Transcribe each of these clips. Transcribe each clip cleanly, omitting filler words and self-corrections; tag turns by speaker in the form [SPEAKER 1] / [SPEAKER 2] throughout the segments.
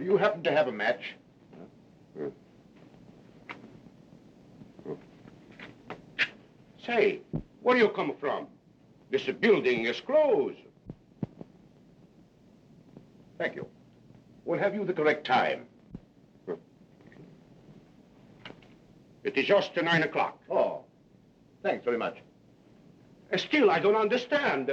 [SPEAKER 1] do you happen to have a match? Say, where you come from? This building is closed. Thank you. We'll have you the correct time. It is just 9 o'clock. Oh, thanks very much. Still, I don't understand.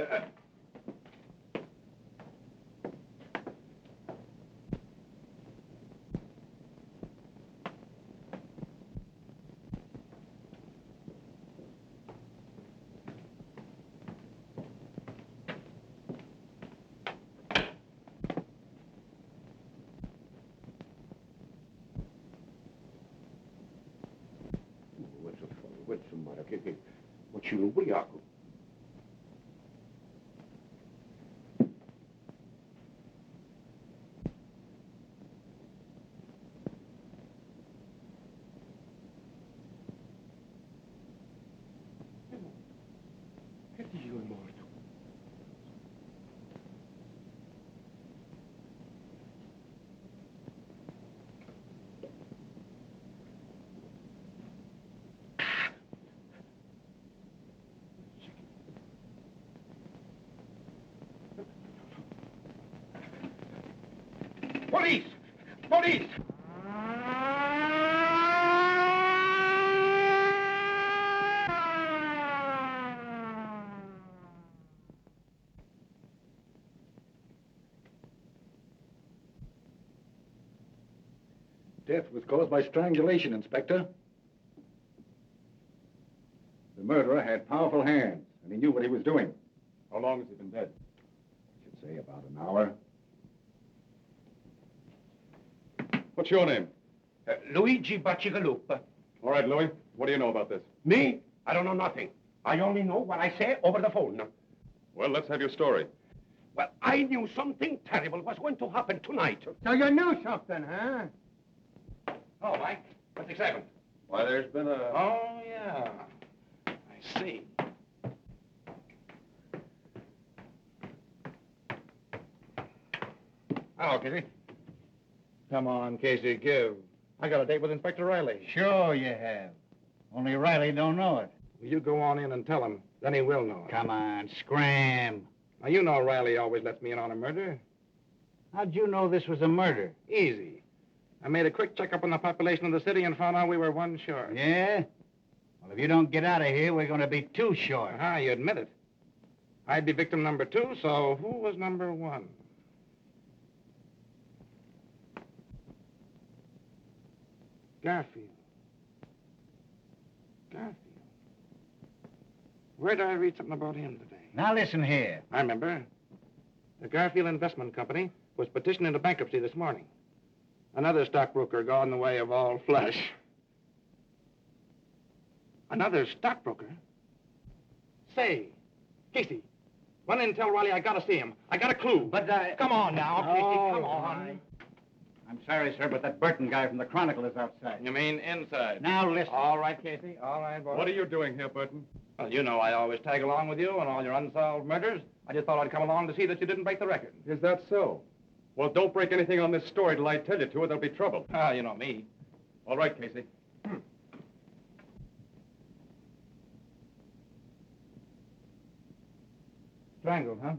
[SPEAKER 1] What you know, Police! Police!
[SPEAKER 2] Death was caused by strangulation, Inspector. The murderer had powerful hands, and he knew what he was doing. How long has he been dead? I should say about an hour. What's your name?
[SPEAKER 1] Luigi Bacigalupa.
[SPEAKER 2] All right, Louis. What do you know about this?
[SPEAKER 1] Me? I don't know nothing. I only know what I say over the phone.
[SPEAKER 2] Well, let's have your story.
[SPEAKER 1] Well, I knew something terrible was going to happen tonight.
[SPEAKER 3] So you knew something, huh?
[SPEAKER 1] Oh, Mike, what's excitement?
[SPEAKER 2] Why, there's been a...
[SPEAKER 1] Oh, yeah. I see. Hello, Kitty. Come on, Casey, give. I got a date with Inspector Riley.
[SPEAKER 3] Sure you have. Only Riley don't know it.
[SPEAKER 1] You go on in and tell him. Then he will know it.
[SPEAKER 3] Come on, scram.
[SPEAKER 1] Now, you know Riley always lets me in on a murder.
[SPEAKER 3] How'd you know this was a murder?
[SPEAKER 1] Easy. I made a quick checkup on the population of the city and found out we were one short.
[SPEAKER 3] Yeah? Well, if you don't get out of here, we're going to be two short.
[SPEAKER 1] Ah, you admit it. I'd be victim number 2, so who was number 1? Garfield. Garfield. Where did I read something about him today?
[SPEAKER 3] Now listen here.
[SPEAKER 1] I remember. The Garfield Investment Company was petitioned into bankruptcy this morning. Another stockbroker got in the way of all flesh. Another stockbroker? Say, Casey, run in and tell Riley I gotta see him. I got a clue.
[SPEAKER 3] But,
[SPEAKER 1] Come on now, Casey, come on.
[SPEAKER 3] I'm sorry, sir, but that Burton guy from the Chronicle is outside.
[SPEAKER 1] You mean inside?
[SPEAKER 3] Now listen.
[SPEAKER 1] All right, Casey. All right, boy.
[SPEAKER 2] What are you doing here, Burton?
[SPEAKER 1] Well, you know I always tag along with you on all your unsolved murders. I just thought I'd come along to see that you didn't break the record.
[SPEAKER 2] Is that so? Well, don't break anything on this story till I tell you to, or there'll be trouble.
[SPEAKER 1] Ah, you know me.
[SPEAKER 2] All right, Casey.
[SPEAKER 1] Strangled, huh?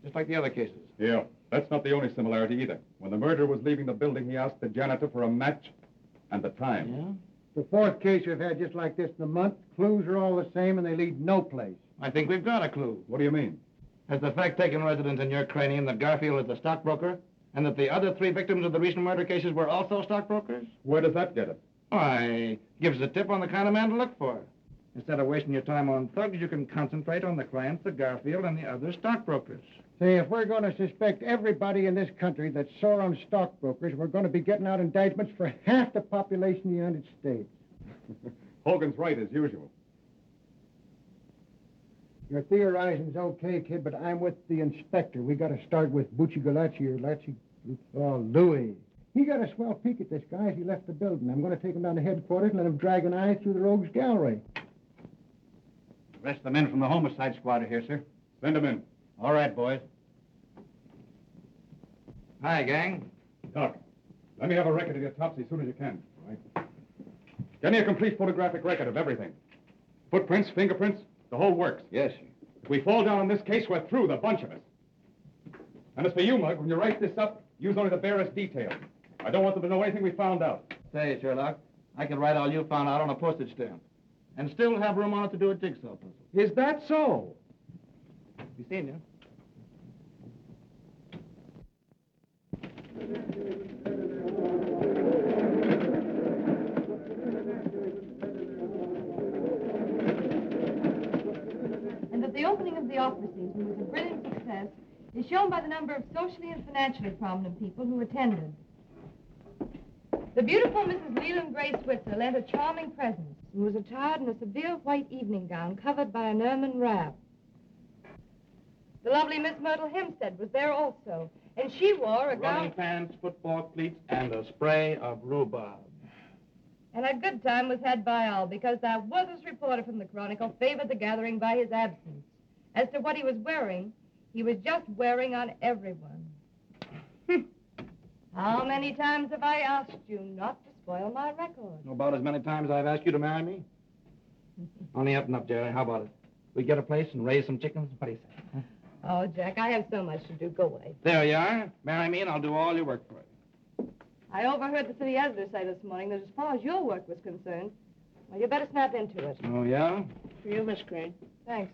[SPEAKER 1] Just like the other cases.
[SPEAKER 2] Yeah, that's not the only similarity either. When the murderer was leaving the building, he asked the janitor for a match and the time.
[SPEAKER 3] Yeah? The fourth case we've had just like this in a month. Clues are all the same, and they lead no place.
[SPEAKER 1] I think we've got a clue.
[SPEAKER 2] What do you mean?
[SPEAKER 1] Has the fact taken residence in your cranium that Garfield is the stockbroker, and that the other 3 victims of the recent murder cases were also stockbrokers?
[SPEAKER 2] Where does that get it?
[SPEAKER 1] Why, gives a tip on the kind of man to look for. Instead of wasting your time on thugs, you can concentrate on the clients of Garfield and the other stockbrokers.
[SPEAKER 3] See, if we're going to suspect everybody in this country that saw on stockbrokers, we're going to be getting out indictments for half the population of the United States.
[SPEAKER 2] Hogan's right, as usual.
[SPEAKER 3] Your theorizing's okay, kid, but I'm with the inspector. We got to start with Bucci Galacci or Lacci. Oh, Louis. He got a swell peek at this guy as he left the building. I'm going to take him down to headquarters and let him drag an eye through the rogues gallery.
[SPEAKER 4] The rest of the men from the homicide squad are here, sir.
[SPEAKER 2] Send them in.
[SPEAKER 4] All right, boys.
[SPEAKER 1] Hi, gang.
[SPEAKER 2] Doc, let me have a record of the autopsy as soon as you can. All right. Get me a complete photographic record of everything. Footprints, fingerprints, the whole works.
[SPEAKER 4] Yes.
[SPEAKER 2] If we fall down on this case, we're through, the bunch of us. And as for you, Mug, when you write this up, use only the barest details. I don't want them to know anything we found out.
[SPEAKER 1] Say, Sherlock, I can write all you found out on a postage stamp and still have room on it to do a jigsaw puzzle.
[SPEAKER 2] Is that so?
[SPEAKER 1] You seen you?
[SPEAKER 5] And that the opening of the opera season was a brilliant success is shown by the number of socially and financially prominent people who attended. The beautiful Mrs. Leland Gray Switzer lent a charming presence and was attired in a severe white evening gown covered by an ermine wrap. The lovely Miss Myrtle Hempstead was there also, and she wore a
[SPEAKER 1] Running
[SPEAKER 5] gown
[SPEAKER 1] pants, football cleats, and a spray of rhubarb.
[SPEAKER 5] And a good time was had by all because that worthless reporter from the Chronicle favored the gathering by his absence. As to what he was wearing, he was just wearing on everyone. How many times have I asked you not to spoil my record?
[SPEAKER 1] About as many times I've asked you to marry me. Only up and up, Jerry. How about it? We get a place and raise some chickens? What do you say? Huh?
[SPEAKER 5] Oh, Jack, I have so much to do. Go away.
[SPEAKER 1] There you are. Marry me and I'll do all your work for you.
[SPEAKER 5] I overheard the city editor say this morning that as far as your work was concerned, well, you better snap into it.
[SPEAKER 1] Oh, yeah?
[SPEAKER 5] For you, Miss Crane. Thanks.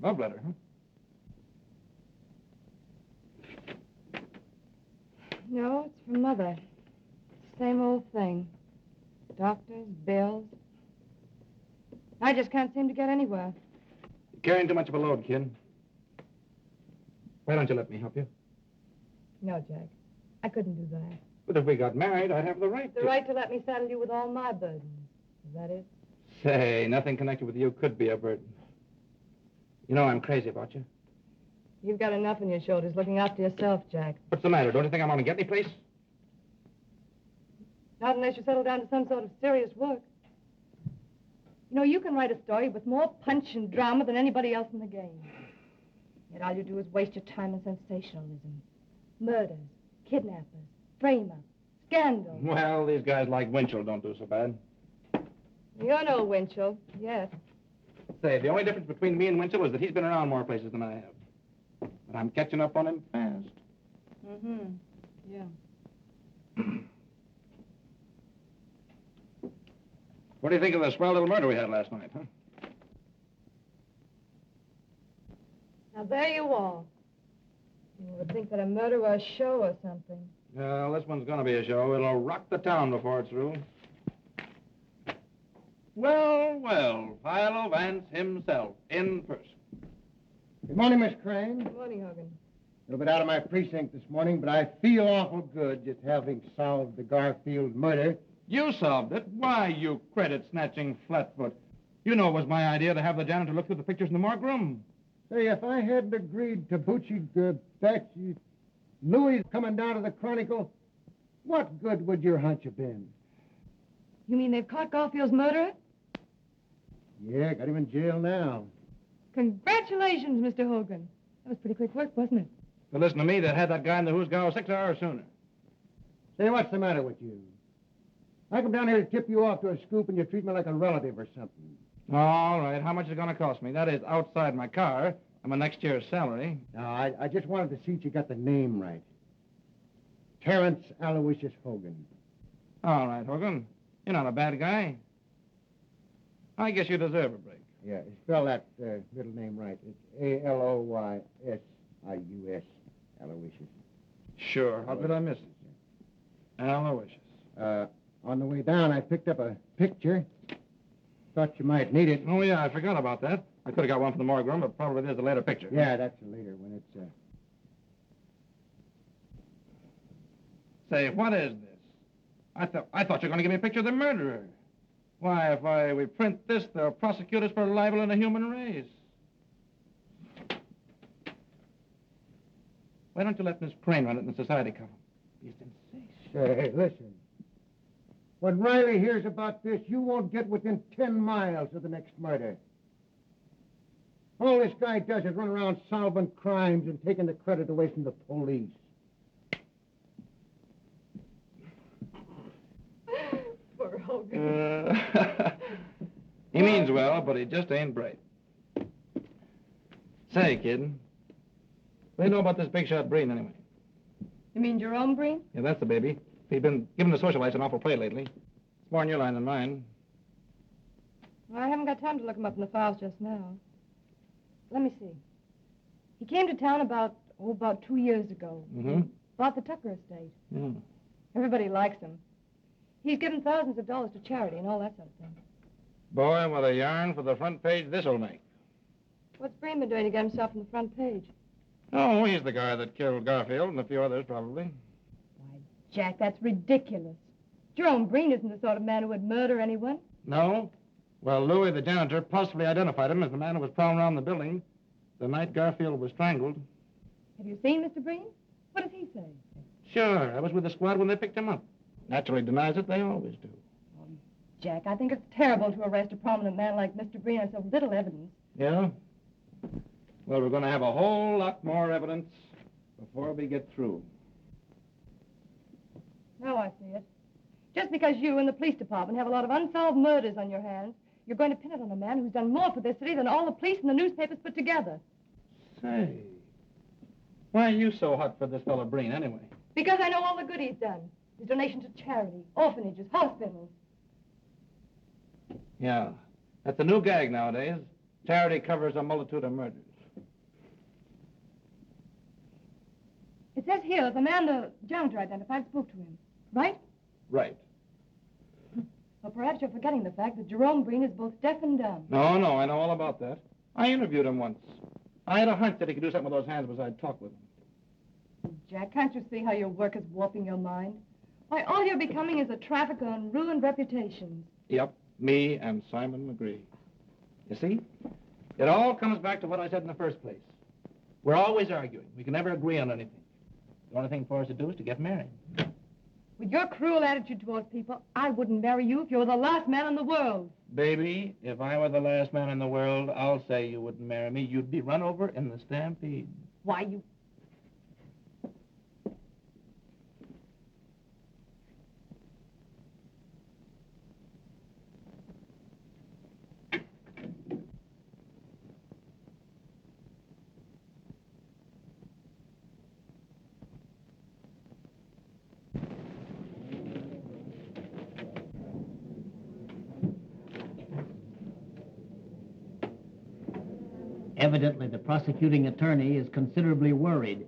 [SPEAKER 1] Love letter, huh?
[SPEAKER 5] No, it's from Mother. Same old thing. Doctors, bills. I just can't seem to get anywhere.
[SPEAKER 1] You're carrying too much of a load, kid. Why don't you let me help you?
[SPEAKER 5] No, Jack. I couldn't do that.
[SPEAKER 1] But if we got married, I'd have the right
[SPEAKER 5] The
[SPEAKER 1] to.
[SPEAKER 5] right to let me saddle you with all my burdens. Is that it?
[SPEAKER 1] Say, nothing connected with you could be a burden. You know I'm crazy about you.
[SPEAKER 5] You've got enough on your shoulders looking after yourself, Jack.
[SPEAKER 1] What's the matter? Don't you think I'm going to get any place?
[SPEAKER 5] Not unless you settle down to some sort of serious work. You know, you can write a story with more punch and drama than anybody else in the game. Yet all you do is waste your time in sensationalism. Murders, kidnappers, frame-up, scandal.
[SPEAKER 1] Well, these guys like Winchell don't do so bad.
[SPEAKER 5] You're no Winchell, yes.
[SPEAKER 1] Say, the only difference between me and Winchell is that he's been around more places than I have. But I'm catching up on him fast.
[SPEAKER 5] Mm-hmm. Yeah.
[SPEAKER 1] What do you think of the swell little murder we had last night, huh?
[SPEAKER 5] Now, there you are. You would think that a murder were a show or something.
[SPEAKER 1] Well, this one's going to be a show. It'll rock the town before it's through. Well, well, Philo Vance himself, in person.
[SPEAKER 3] Good morning, Miss Crane.
[SPEAKER 5] Good morning, Hogan.
[SPEAKER 3] A little bit out of my precinct this morning, but I feel awful good just having solved the Garfield murder.
[SPEAKER 1] You solved it. Why, you credit-snatching flatfoot. You know it was my idea to have the janitor look through the pictures in the morgue room.
[SPEAKER 3] Say, if I hadn't agreed to Louis coming down to the Chronicle, what good would your hunch have been?
[SPEAKER 5] You mean they've caught Garfield's murderer?
[SPEAKER 3] Yeah, got him in jail now.
[SPEAKER 5] Congratulations, Mr. Hogan. That was pretty quick work, wasn't it?
[SPEAKER 1] But listen to me, they'd had that guy in the who's go 6 hours sooner.
[SPEAKER 3] Say, what's the matter with you? I come down here to tip you off to a scoop and you treat me like a relative or something.
[SPEAKER 1] All right, how much is it going to cost me? That is outside my car and my next year's salary.
[SPEAKER 3] No, I just wanted to see if you got the name right. Terrence Aloysius Hogan.
[SPEAKER 1] All right, Hogan. You're not a bad guy. I guess you deserve a break.
[SPEAKER 3] Yeah, spell that middle name right. It's Aloysius. Aloysius.
[SPEAKER 1] Sure. How could I miss it? Aloysius.
[SPEAKER 3] On the way down, I picked up a picture. Thought you might need it.
[SPEAKER 1] Oh, yeah, I forgot about that. I could have got one from the morgue room, but probably there's a later picture.
[SPEAKER 3] Yeah, that's a later when it's...
[SPEAKER 1] Say, what is this? I thought you were going to give me a picture of the murderer. Why, if we print this, they'll prosecute us for libel in the human race. Why don't you let Miss Crane run it in the society cover? Be a sensation.
[SPEAKER 3] Say, listen. When Riley hears about this, you won't get within 10 miles of the next murder. All this guy does is run around solving crimes and taking the credit away from the police.
[SPEAKER 5] Poor Hogan.
[SPEAKER 1] He means well, but he just ain't bright. Say, kid, what do you know about this big shot Breen, anyway?
[SPEAKER 5] You mean Jerome Breen?
[SPEAKER 1] Yeah, that's the baby. He's been giving the socialites an awful play lately. It's more in your line than mine.
[SPEAKER 5] Well, I haven't got time to look him up in the files just now. Let me see. He came to town about 2 years ago.
[SPEAKER 1] Mm-hmm.
[SPEAKER 5] Bought the Tucker estate.
[SPEAKER 1] Yeah.
[SPEAKER 5] Everybody likes him. He's given thousands of dollars to charity and all that sort of thing.
[SPEAKER 1] Boy, what a yarn for the front page this'll make.
[SPEAKER 5] What's Breen been doing to get himself on the front page?
[SPEAKER 1] Oh, he's the guy that killed Garfield and a few others, probably.
[SPEAKER 5] Why, Jack, that's ridiculous. Jerome Breen isn't the sort of man who would murder anyone.
[SPEAKER 1] No? Well, Louis, the janitor, possibly identified him as the man who was prowling around the building the night Garfield was strangled.
[SPEAKER 5] Have you seen Mr. Breen? What does he say?
[SPEAKER 1] Sure, I was with the squad when they picked him up. Naturally denies it, they always do.
[SPEAKER 5] Jack, I think it's terrible to arrest a prominent man like Mr. Breen on so little evidence.
[SPEAKER 1] Yeah? Well, we're going to have a whole lot more evidence before we get through.
[SPEAKER 5] Now I see it. Just because you and the police department have a lot of unsolved murders on your hands, you're going to pin it on a man who's done more for this city than all the police and the newspapers put together.
[SPEAKER 1] Say, why are you so hot for this fellow Breen, anyway?
[SPEAKER 5] Because I know all the good he's done. His donation to charity, orphanages, hospitals.
[SPEAKER 1] Yeah, that's a new gag nowadays. Charity covers a multitude of murders.
[SPEAKER 5] It says here that the man the janitor identified spoke to him, right?
[SPEAKER 1] Right.
[SPEAKER 5] Well, perhaps you're forgetting the fact that Jerome Breen is both deaf and dumb.
[SPEAKER 1] No, I know all about that. I interviewed him once. I had a hunch that he could do something with those hands besides talk with them.
[SPEAKER 5] Jack, can't you see how your work is warping your mind? Why, all you're becoming is a trafficker in ruined reputations.
[SPEAKER 1] Yep, me and Simon McGree. You see? It all comes back to what I said in the first place. We're always arguing. We can never agree on anything. The only thing for us to do is to get married.
[SPEAKER 5] With your cruel attitude towards people, I wouldn't marry you if you were the last man in the world.
[SPEAKER 1] Baby, if I were the last man in the world, I'll say you wouldn't marry me. You'd be run over in the stampede.
[SPEAKER 5] Why, you...
[SPEAKER 6] Evidently, the prosecuting attorney is considerably worried.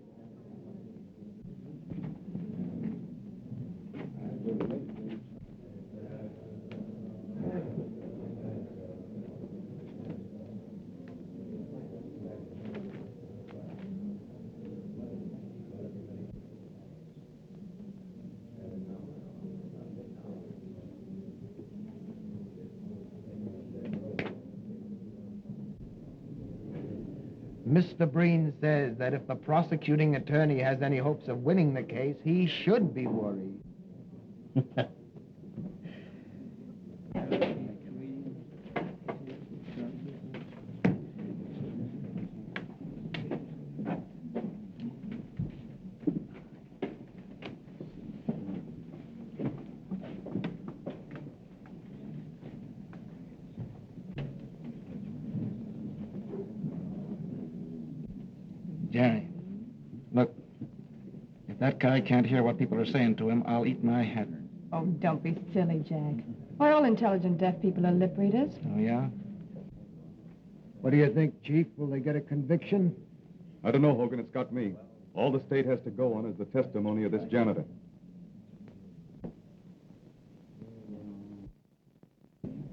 [SPEAKER 7] Mr. Breen says that if the prosecuting attorney has any hopes of winning the case, he should be worried.
[SPEAKER 1] Jerry, look, if that guy can't hear what people are saying to him, I'll eat my hat.
[SPEAKER 5] Oh, don't be silly, Jack. Why, all intelligent deaf people are lip readers.
[SPEAKER 1] Oh, yeah?
[SPEAKER 3] What do you think, Chief? Will they get a conviction?
[SPEAKER 2] I don't know, Hogan. It's got me. All the state has to go on is the testimony of this janitor.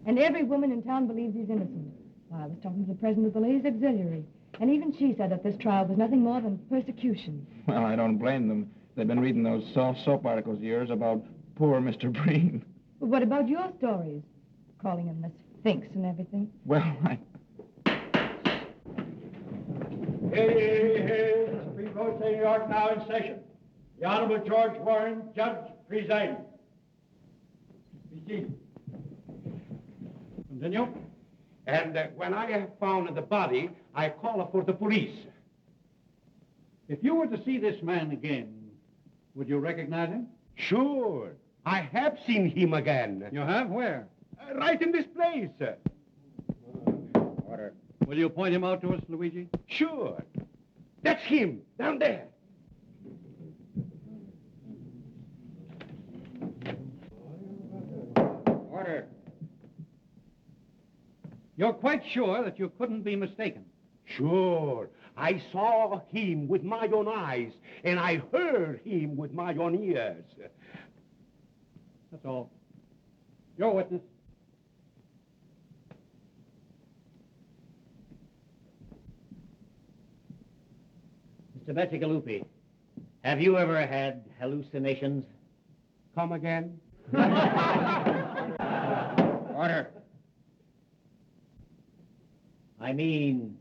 [SPEAKER 5] And every woman in town believes he's innocent. Why, I was talking to the president of the Ladies' Auxiliary, and even she said that this trial was nothing more than persecution.
[SPEAKER 1] Well, I don't blame them. They've been reading those soft soap articles of yours about poor Mr. Breen.
[SPEAKER 5] But what about your stories? Calling him the Sphinx and everything.
[SPEAKER 1] Well,
[SPEAKER 8] Hey, the Supreme Court of New York now in session. The Honorable George Warren, Judge, presiding. Be seated. Continue.
[SPEAKER 9] And when I have found the body, I call for the police.
[SPEAKER 8] If you were to see this man again, would you recognize him?
[SPEAKER 9] Sure. I have seen him again.
[SPEAKER 8] You have? Where?
[SPEAKER 9] Right in this place.
[SPEAKER 8] Order. Will you point him out to us, Luigi?
[SPEAKER 9] Sure. That's him, down there.
[SPEAKER 8] Order. You're quite sure that you couldn't be mistaken?
[SPEAKER 9] Sure. I saw him with my own eyes, and I heard him with my own ears.
[SPEAKER 8] That's all. Your witness.
[SPEAKER 6] Mr. Bacigalupi, have you ever had hallucinations?
[SPEAKER 9] Come again?
[SPEAKER 8] Order.
[SPEAKER 6] I mean,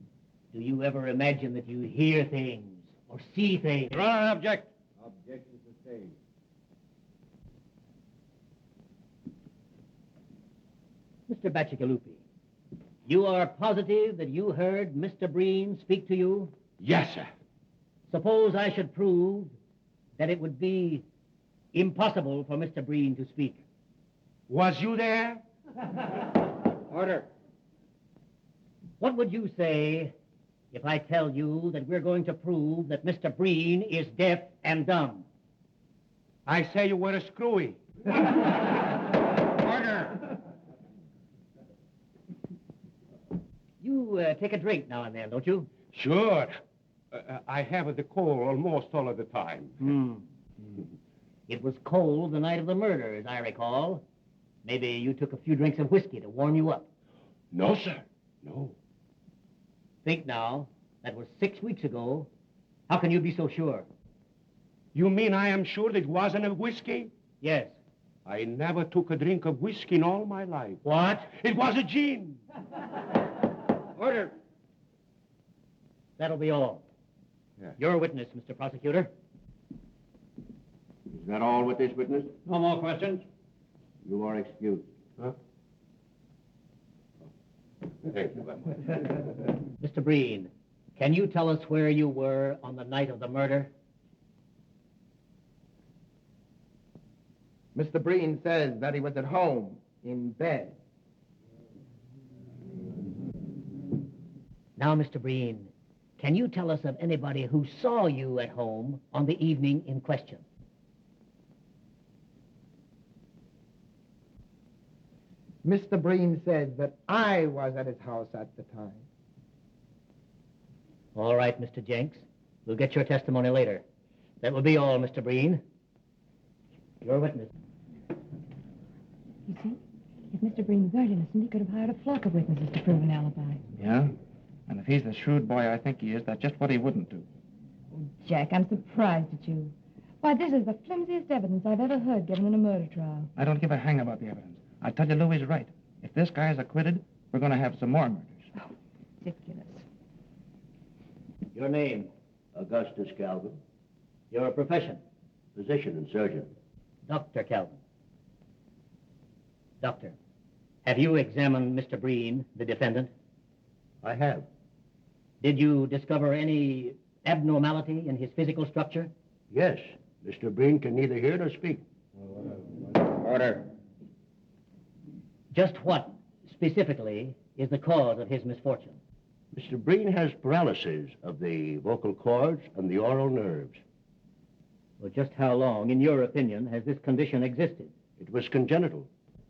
[SPEAKER 6] do you ever imagine that you hear things or see things?
[SPEAKER 8] Your Honor, I object.
[SPEAKER 4] Objection sustained.
[SPEAKER 6] Mr. Bacigalupi, you are positive that you heard Mr. Breen speak to you?
[SPEAKER 9] Yes, sir.
[SPEAKER 6] Suppose I should prove that it would be impossible for Mr. Breen to speak.
[SPEAKER 9] Was you there?
[SPEAKER 8] Order.
[SPEAKER 6] What would you say if I tell you that we're going to prove that Mr. Breen is deaf and dumb?
[SPEAKER 9] I say you were a screwy.
[SPEAKER 8] Order.
[SPEAKER 6] You take a drink now and then, don't you?
[SPEAKER 9] Sure. I have the cold almost all of the time.
[SPEAKER 6] It was cold the night of the murder, as I recall. Maybe you took a few drinks of whiskey to warm you up.
[SPEAKER 9] No, sir. No.
[SPEAKER 6] Think now. That was 6 weeks ago. How can you be so sure?
[SPEAKER 9] You mean I am sure that it wasn't a whiskey?
[SPEAKER 6] Yes.
[SPEAKER 9] I never took a drink of whiskey in all my life.
[SPEAKER 6] What?
[SPEAKER 9] It was a gin.
[SPEAKER 8] Order.
[SPEAKER 6] That'll be all.
[SPEAKER 9] Yeah.
[SPEAKER 6] Your witness, Mr. Prosecutor.
[SPEAKER 4] Is that all with this witness?
[SPEAKER 8] No more questions.
[SPEAKER 4] You are excused.
[SPEAKER 9] Huh? Thank you very much.
[SPEAKER 6] Mr. Breen, can you tell us where you were on the night of the murder?
[SPEAKER 7] Mr. Breen says that he was at home, in bed.
[SPEAKER 6] Now, Mr. Breen, can you tell us of anybody who saw you at home on the evening in question?
[SPEAKER 7] Mr. Breen says that I was at his house at the time.
[SPEAKER 6] All right, Mr. Jenks. We'll get your testimony later. That will be all, Mr. Breen. Your witness.
[SPEAKER 5] You see, if Mr. Breen weren't innocent, he could have hired a flock of witnesses to prove an alibi.
[SPEAKER 1] Yeah? And if he's the shrewd boy I think he is, that's just what he wouldn't do.
[SPEAKER 5] Oh, Jack, I'm surprised at you. Why, this is the flimsiest evidence I've ever heard given in a murder trial.
[SPEAKER 1] I don't give a hang about the evidence. I tell you, Louis is right. If this guy's acquitted, we're going to have some more murders.
[SPEAKER 5] Oh, ridiculous.
[SPEAKER 6] Your name?
[SPEAKER 4] Augustus Calvin,
[SPEAKER 6] Your profession?
[SPEAKER 4] physician and surgeon.
[SPEAKER 6] Dr. Calvin. Doctor, have you examined Mr. Breen, the defendant?
[SPEAKER 4] I have.
[SPEAKER 6] Did you discover any abnormality in his physical structure?
[SPEAKER 4] Yes, Mr. Breen can neither hear nor speak.
[SPEAKER 8] Order.
[SPEAKER 6] Just what, specifically, is the cause of his misfortune?
[SPEAKER 4] Mr. Breen has paralysis of the vocal cords and the oral nerves.
[SPEAKER 6] Well, just how long, in your opinion, has this condition existed?
[SPEAKER 4] It was congenital.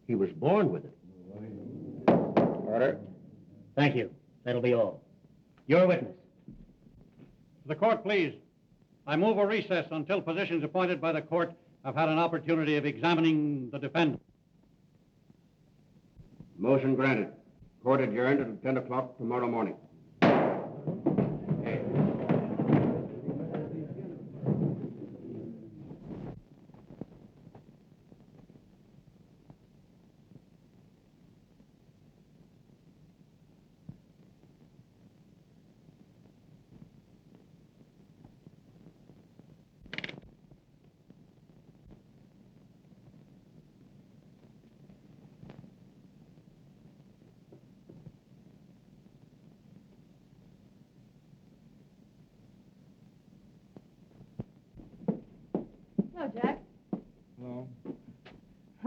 [SPEAKER 4] He was born with it.
[SPEAKER 8] Order.
[SPEAKER 6] Thank you. That'll be all. Your witness.
[SPEAKER 8] The court, please. I move a recess until physicians appointed by the court have had an opportunity of examining the defendant.
[SPEAKER 4] Motion granted. Court adjourned until 10 o'clock tomorrow morning.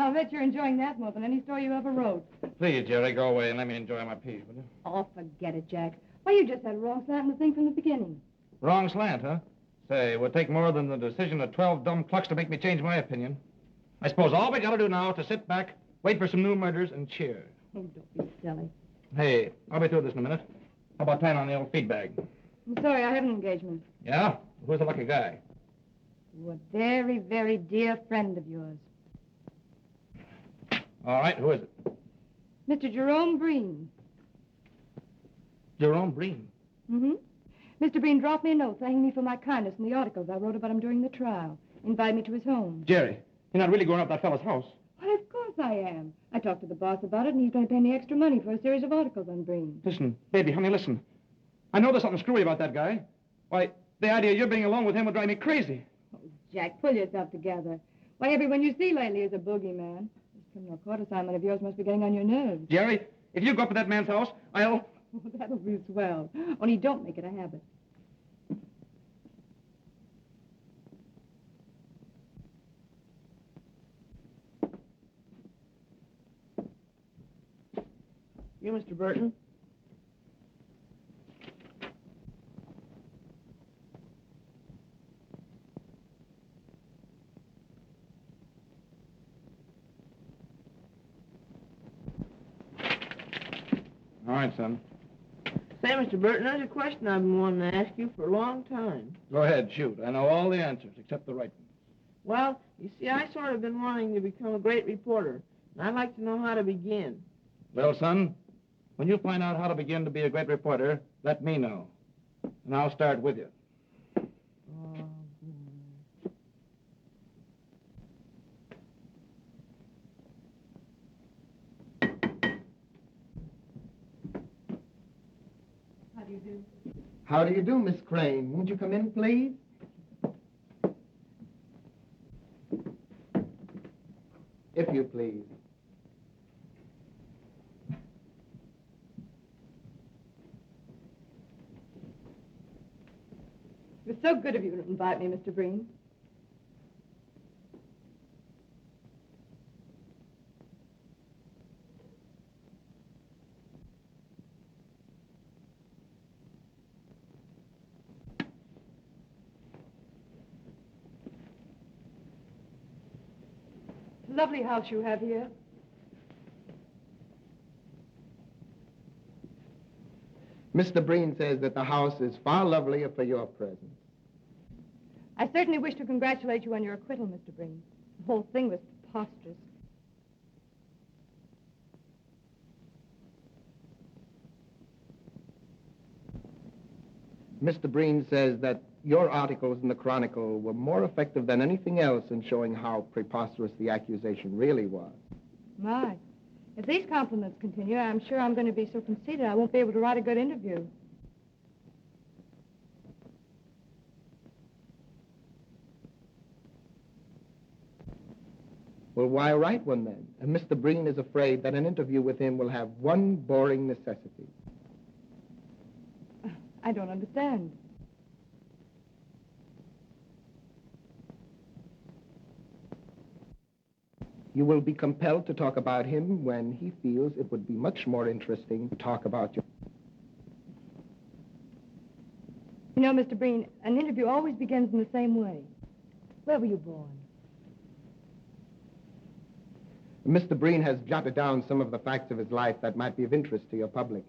[SPEAKER 5] I'll bet you're enjoying that more than any story you ever wrote.
[SPEAKER 1] Please, Jerry, go away and let me enjoy my piece, will you?
[SPEAKER 5] Oh, forget it, Jack. Why, you just had a wrong slant in the thing from the beginning.
[SPEAKER 1] Wrong slant, huh? Say, it would take more than the decision of 12 dumb clucks to make me change my opinion. I suppose all we gotta do now is to sit back, wait for some new murders, and cheer.
[SPEAKER 5] Oh, don't be silly.
[SPEAKER 1] Hey, I'll be through this in a minute. How about tying on the old feed bag?
[SPEAKER 5] I'm sorry, I have an engagement.
[SPEAKER 1] Yeah? Who's the lucky guy?
[SPEAKER 5] To a very, very dear friend of yours.
[SPEAKER 1] All right, who is it?
[SPEAKER 5] Mr. Jerome Breen.
[SPEAKER 1] Jerome Breen.
[SPEAKER 5] Mm-hmm. Mr. Breen dropped me a note thanking me for my kindness in the articles I wrote about him during the trial. Invited me to his home.
[SPEAKER 1] Jerry, you're not really going up that fellow's house.
[SPEAKER 5] Why, of course I am. I talked to the boss about it, and he's going to pay me extra money for a series of articles on Breen.
[SPEAKER 1] Listen, baby, honey, listen. I know there's something screwy about that guy. Why, the idea of you being alone with him would drive me crazy.
[SPEAKER 5] Oh, Jack, pull yourself together. Why, everyone you see lately is a boogeyman. This criminal court assignment of yours must be getting on your nerves.
[SPEAKER 1] Jerry, if you go up to that man's house, I'll...
[SPEAKER 5] Oh, that'll be swell. Only don't make it a habit.
[SPEAKER 10] You, Mr. Burton?
[SPEAKER 1] All right, son.
[SPEAKER 10] Say, Mr. Burton, there's a question I've been wanting to ask you for a long time.
[SPEAKER 1] Go ahead, shoot. I know all the answers except the right one.
[SPEAKER 10] Well, you see, I sort of been wanting to become a great reporter, and I'd like to know how to begin.
[SPEAKER 1] Well, son, when you find out how to begin to be a great reporter, let me know. And I'll start with you.
[SPEAKER 5] How do you do?
[SPEAKER 7] How do you do, Miss Crane? Won't you come in, please? If you please.
[SPEAKER 5] It was so good of you to invite me, Mr. Breen. It's a lovely house you have here.
[SPEAKER 7] Mr. Breen says that the house is far lovelier for your presence.
[SPEAKER 5] I certainly wish to congratulate you on your acquittal, Mr. Breen. The whole thing was preposterous.
[SPEAKER 7] Mr. Breen says that your articles in the Chronicle were more effective than anything else in showing how preposterous the accusation really was.
[SPEAKER 5] My. If these compliments continue, I'm sure I'm going to be so conceited I won't be able to write a good interview.
[SPEAKER 7] Well, why write one then? And Mr. Breen is afraid that an interview with him will have one boring necessity.
[SPEAKER 5] I don't understand.
[SPEAKER 7] You will be compelled to talk about him when he feels it would be much more interesting to talk about you.
[SPEAKER 5] You know, Mr. Breen, an interview always begins in the same way. Where were you born?
[SPEAKER 7] Mr. Breen has jotted down some of the facts of his life that might be of interest to your public.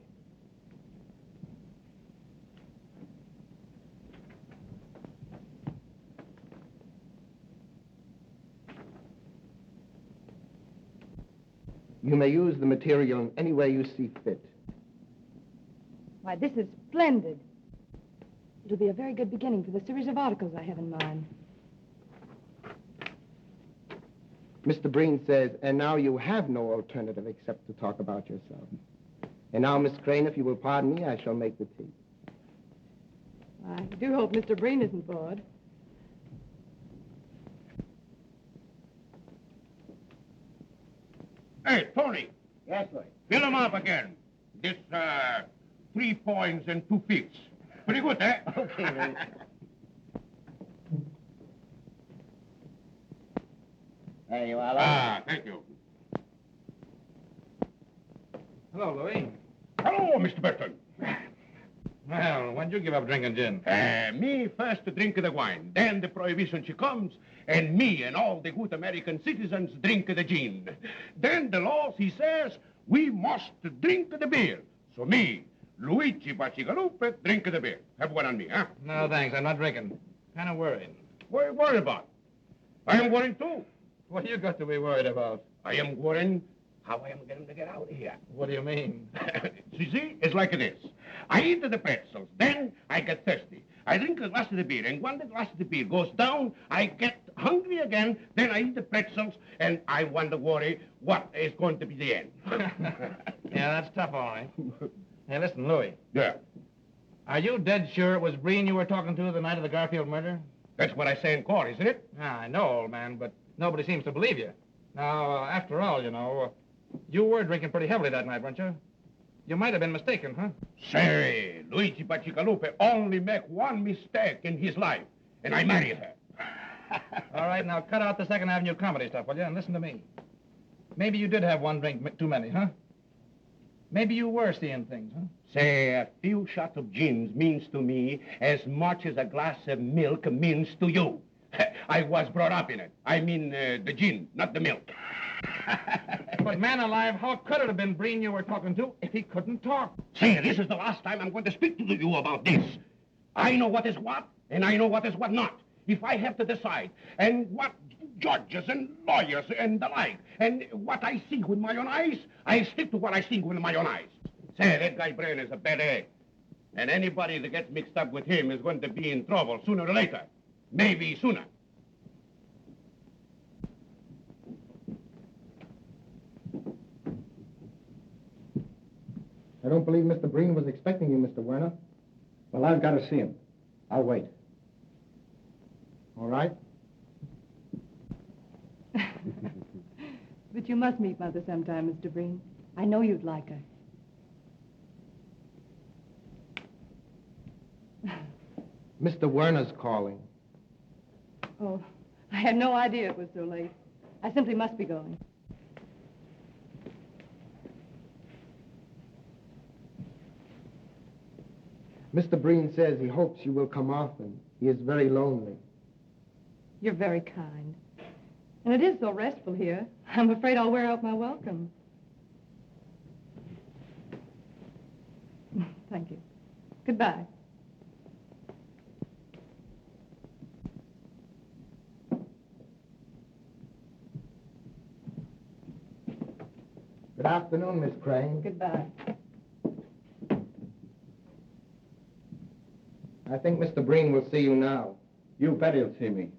[SPEAKER 7] You may use the material in any way you see fit.
[SPEAKER 5] Why, this is splendid. It'll be a very good beginning for the series of articles I have in mind.
[SPEAKER 7] Mr. Breen says, and now you have no alternative except to talk about yourself. And now, Miss Crane, if you will pardon me, I shall make the tea.
[SPEAKER 5] I do hope Mr. Breen isn't bored.
[SPEAKER 9] Hey, Tony,
[SPEAKER 4] Yes, Lloyd.
[SPEAKER 9] fill him up again. This, 3 points and 2 fifths. Pretty good, eh?
[SPEAKER 4] Okay, Lloyd.
[SPEAKER 6] There you are.
[SPEAKER 9] Ah, thank you.
[SPEAKER 1] Hello, Louis.
[SPEAKER 9] Hello, Mr. Burton.
[SPEAKER 1] Well, when'd you give up drinking gin?
[SPEAKER 9] Me first drink the wine, then the prohibition she comes, and me and all the good American citizens drink the gin. Then the law, he says, we must drink the beer. So me, Luigi Bacigalupe, drink the beer. Have one on me, huh?
[SPEAKER 1] No, thanks. I'm not drinking. Kind of worried.
[SPEAKER 9] What are you worried about? I am worried too.
[SPEAKER 1] What you got to be worried about?
[SPEAKER 9] I am worrying how I am going to get out of here.
[SPEAKER 1] What do you mean?
[SPEAKER 9] You see, it's like this. I eat the pretzels, then I get thirsty. I drink a glass of the beer, and when the glass of the beer goes down, I get hungry again, then I eat the pretzels, and I wonder, worry, what is going to be the end.
[SPEAKER 1] Yeah, that's tough, all right. Hey, listen, Louis.
[SPEAKER 9] Yeah,
[SPEAKER 1] Are you dead sure it was Breen you were talking to the night of the Garfield murder?
[SPEAKER 9] that's what I say in court, isn't it?
[SPEAKER 1] Ah, I know, old man, but nobody seems to believe you. Now, after all, you know, you were drinking pretty heavily that night, weren't you? You might have been mistaken, huh?
[SPEAKER 9] Say, Luigi Bacigalupe only make one mistake in his life, and I marry her.
[SPEAKER 1] All right, now cut out the Second Avenue comedy stuff, will you, and listen to me. Maybe you did have one drink too many, huh? Maybe you were seeing things, huh?
[SPEAKER 9] Say, a few shots of gins means to me as much as a glass of milk means to you. I was brought up in it. I mean, the gin, not the milk.
[SPEAKER 1] But man alive, how could it have been Breen you were talking to if he couldn't talk?
[SPEAKER 9] Say, this is the last time I'm going to speak to you about this. I know what is what, and I know what is what not. If I have to decide, and what judges and lawyers and the like, and what I see with my own eyes, I stick to what I see with my own eyes. Say, that guy Brain is a bad egg. And anybody that gets mixed up with him is going to be in trouble sooner or later. Maybe sooner.
[SPEAKER 3] I don't believe Mr. Breen was expecting you, Mr. Werner.
[SPEAKER 2] Well, I've got to see him. I'll wait.
[SPEAKER 3] All right?
[SPEAKER 5] But you must meet Mother sometime, Mr. Breen. I know you'd like her.
[SPEAKER 7] Mr. Werner's calling.
[SPEAKER 5] Oh, I had no idea it was so late. I simply must be going.
[SPEAKER 7] Mr. Breen says he hopes you will come often. He is very lonely.
[SPEAKER 5] You're very kind. And it is so restful here. I'm afraid I'll wear out my welcome. Thank you. Goodbye.
[SPEAKER 7] Good afternoon, Miss Crane.
[SPEAKER 5] Goodbye.
[SPEAKER 7] I think Mr. Breen will see you now.
[SPEAKER 2] You bet he'll see me.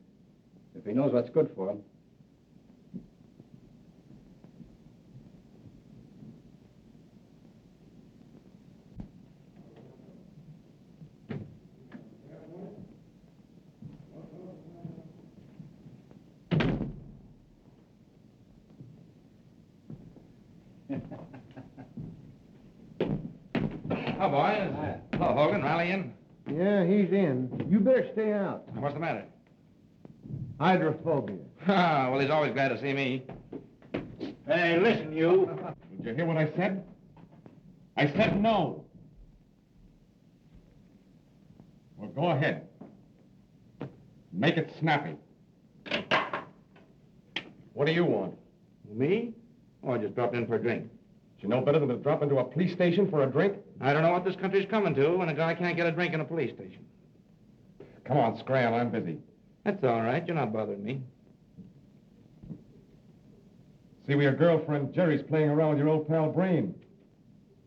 [SPEAKER 2] If he knows what's good for him.
[SPEAKER 1] Oh, boys. Hello, Hogan. Rally in.
[SPEAKER 3] Yeah, he's in. You better stay out.
[SPEAKER 1] What's the matter?
[SPEAKER 3] Hydrophobia.
[SPEAKER 1] Ah, well, he's always glad to see me.
[SPEAKER 9] Hey, listen, you.
[SPEAKER 2] Did you hear what I said? I said no. Well, go ahead. Make it snappy. What do you want?
[SPEAKER 1] Me? Oh, I just dropped in for a drink.
[SPEAKER 2] Do you know better than to drop into a police station for a drink?
[SPEAKER 1] I don't know what this country's coming to when a guy can't get a drink in a police station.
[SPEAKER 2] Come on, Scram, I'm busy.
[SPEAKER 1] That's all right. You're not bothering me.
[SPEAKER 2] See where your girlfriend Jerry's playing around with your old pal Brain.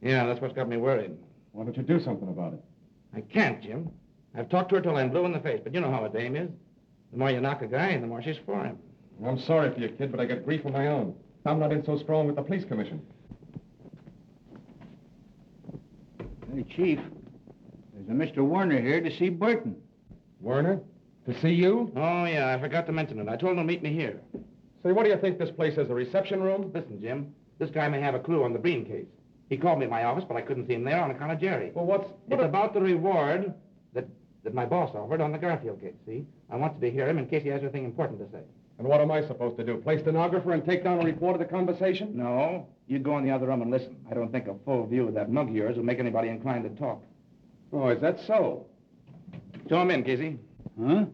[SPEAKER 1] Yeah, that's what's got me worried.
[SPEAKER 2] Why don't you do something about it?
[SPEAKER 1] I can't, Jim. I've talked to her till I'm blue in the face, but you know how a dame is. The more you knock a guy, the more she's for him.
[SPEAKER 2] I'm sorry for you, kid, but I get grief of my own. I'm not in so strong with the police commission.
[SPEAKER 11] Hey, Chief, there's a Mr. Werner here to see Burton.
[SPEAKER 2] Werner? To see you?
[SPEAKER 1] Oh, yeah, I forgot to mention it. I told him to meet me here.
[SPEAKER 2] Say, what do you think this place is, a reception room?
[SPEAKER 1] Listen, Jim, this guy may have a clue on the Breen case. He called me at my office, but I couldn't see him there on account of Jerry.
[SPEAKER 2] Well,
[SPEAKER 1] It's about the reward that my boss offered on the Garfield case, see? I wanted to hear him in case he has anything important to say.
[SPEAKER 2] And what am I supposed to do? Play stenographer and take down a report of the conversation?
[SPEAKER 1] No. You go in the other room and listen. I don't think a full view of that mug of yours will make anybody inclined to talk.
[SPEAKER 2] Oh, is that so?
[SPEAKER 1] Show him in, Casey.
[SPEAKER 11] Huh?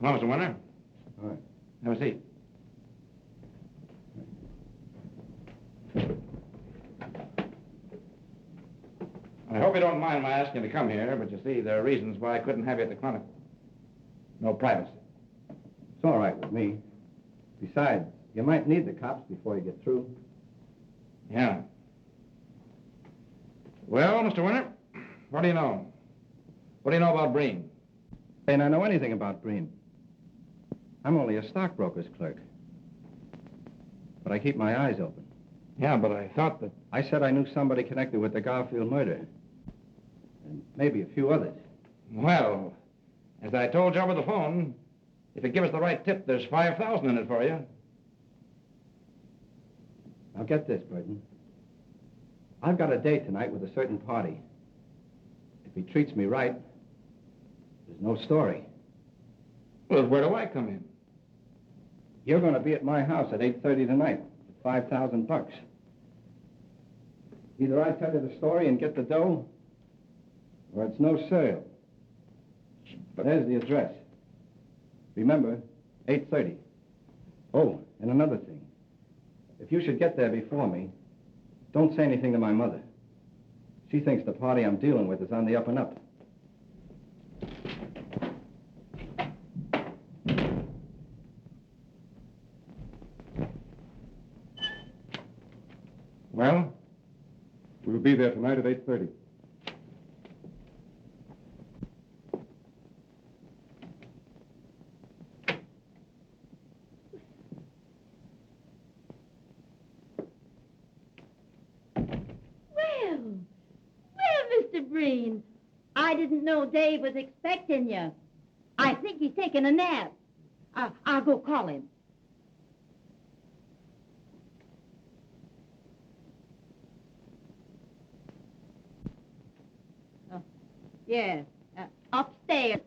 [SPEAKER 1] Hello, Mr. Warner.
[SPEAKER 2] All right.
[SPEAKER 1] Have a seat. I hope you don't mind my asking you to come here, but you see, there are reasons why I couldn't have you at the Chronicle. No privacy.
[SPEAKER 12] It's all right with me. Besides, you might need the cops before you get through.
[SPEAKER 1] Yeah. Well, Mr. Warner, what do you know? What do you know about Breen?
[SPEAKER 12] And I know anything about Breen. I'm only a stockbroker's clerk. But I keep my eyes open.
[SPEAKER 1] Yeah, but I thought that...
[SPEAKER 12] I said I knew somebody connected with the Garfield murder. And maybe a few others.
[SPEAKER 1] Well, as I told you over the phone, if you give us the right tip, there's $5,000 in it for you.
[SPEAKER 12] Now get this, Burton. I've got a date tonight with a certain party. If he treats me right, there's no story.
[SPEAKER 1] Well, where do I come in?
[SPEAKER 12] You're going to be at my house at 8:30 tonight for $5,000. Either I tell you the story and get the dough, or it's no sale. But there's the address. Remember, 8:30. Oh, and another thing. If you should get there before me, don't say anything to my mother. She thinks the party I'm dealing with is on the up and up.
[SPEAKER 2] Well? We'll be there tonight at 8:30.
[SPEAKER 13] Mr. Breen, I didn't know Dave was expecting you. I think he's taking a nap. I'll go call him. Yes, upstairs.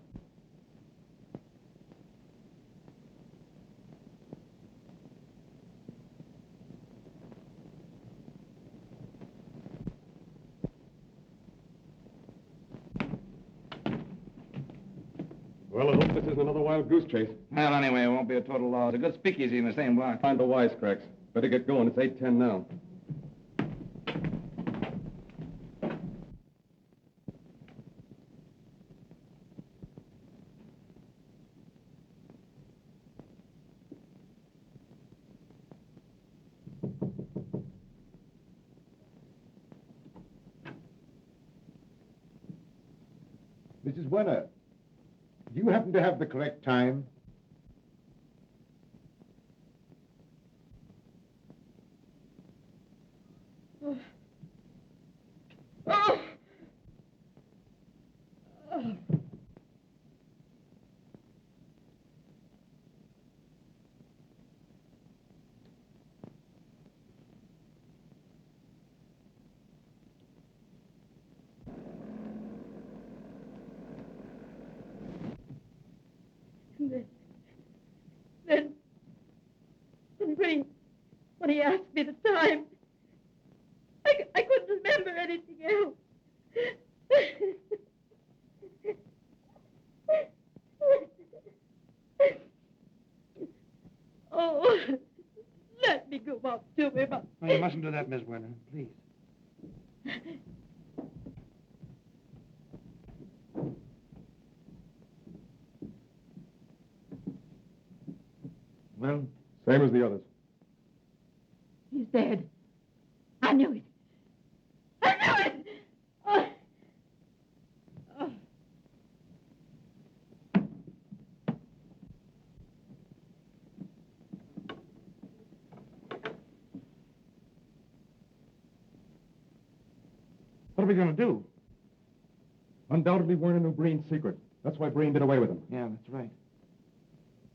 [SPEAKER 2] Well, I hope this isn't another wild goose chase.
[SPEAKER 1] Well, anyway, it won't be a total loss. It's a good speakeasy in the same block.
[SPEAKER 2] Find the wisecracks. Better get going. It's 8:10 now.
[SPEAKER 3] Mrs. Werner, do you happen to have the correct time?
[SPEAKER 13] Then Breen, when he asked me the time, I couldn't remember anything else. Oh, let me go up to him.
[SPEAKER 1] Oh, you mustn't do that, Miss Werner, please. Well?
[SPEAKER 2] Same as the others.
[SPEAKER 13] He's dead. I knew it. I knew it! Oh. Oh.
[SPEAKER 1] What are we going to do?
[SPEAKER 2] Undoubtedly, Werner knew Breen's secret. That's why Breen did away with him.
[SPEAKER 1] Yeah, that's right.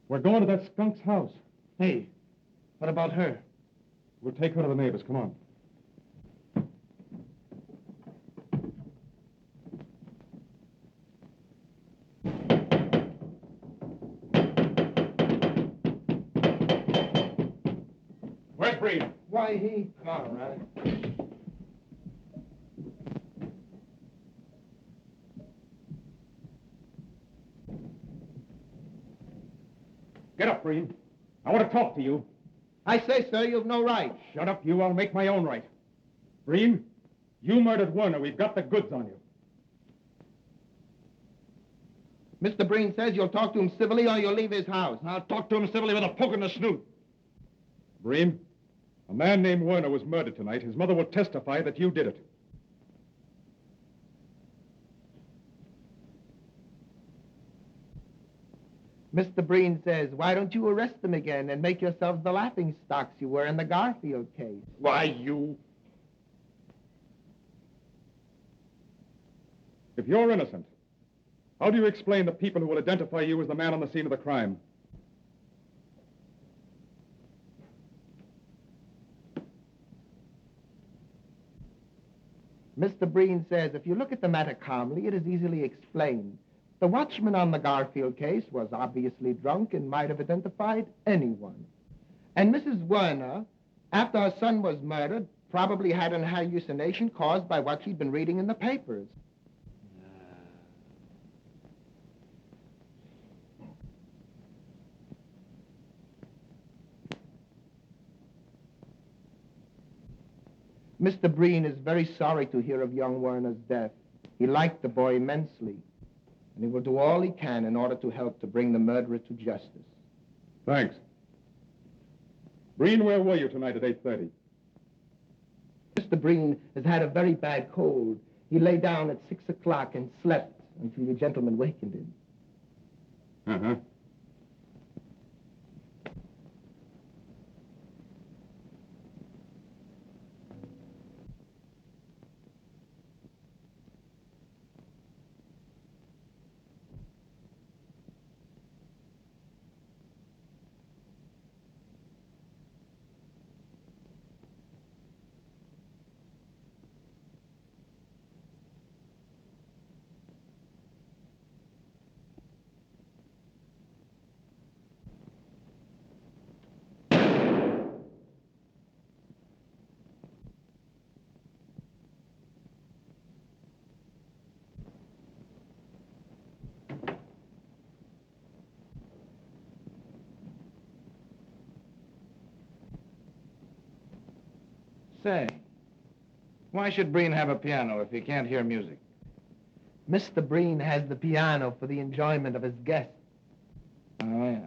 [SPEAKER 2] We're going to that skunk's house.
[SPEAKER 1] Hey, what about her?
[SPEAKER 2] We'll take her to the neighbors. Come on. Breen?
[SPEAKER 3] Why, he...
[SPEAKER 1] Come on, Riley.
[SPEAKER 2] Get up, Breen. I want to talk to you.
[SPEAKER 7] I say, sir, you've no right.
[SPEAKER 2] Shut up, you. I'll make my own right. Breen, you murdered Werner. We've got the goods on you.
[SPEAKER 7] Mr. Breen says you'll talk to him civilly or you'll leave his house.
[SPEAKER 2] I'll talk to him civilly with a poke in the snoot. Breen, a man named Werner was murdered tonight. His mother will testify that you did it.
[SPEAKER 7] Mr. Breen says, why don't you arrest them again and make yourselves the laughing stocks you were in the Garfield case?
[SPEAKER 2] Why, you... If you're innocent, how do you explain the people who will identify you as the man on the scene of the crime?
[SPEAKER 7] Mr. Breen says, if you look at the matter calmly, it is easily explained. The watchman on the Garfield case was obviously drunk and might have identified anyone. And Mrs. Werner, after her son was murdered, probably had an hallucination caused by what she'd been reading in the papers. Mr. Breen is very sorry to hear of young Werner's death. He liked the boy immensely, and he will do all he can in order to help to bring the murderer to justice.
[SPEAKER 2] Thanks. Breen, where were you tonight at 8:30?
[SPEAKER 7] Mr. Breen has had a very bad cold. He lay down at 6 o'clock and slept until you gentlemen wakened him.
[SPEAKER 2] Uh-huh.
[SPEAKER 1] Say, why should Breen have a piano if he can't hear music?
[SPEAKER 7] Mr. Breen has the piano for the enjoyment of his guests.
[SPEAKER 1] Oh, yeah.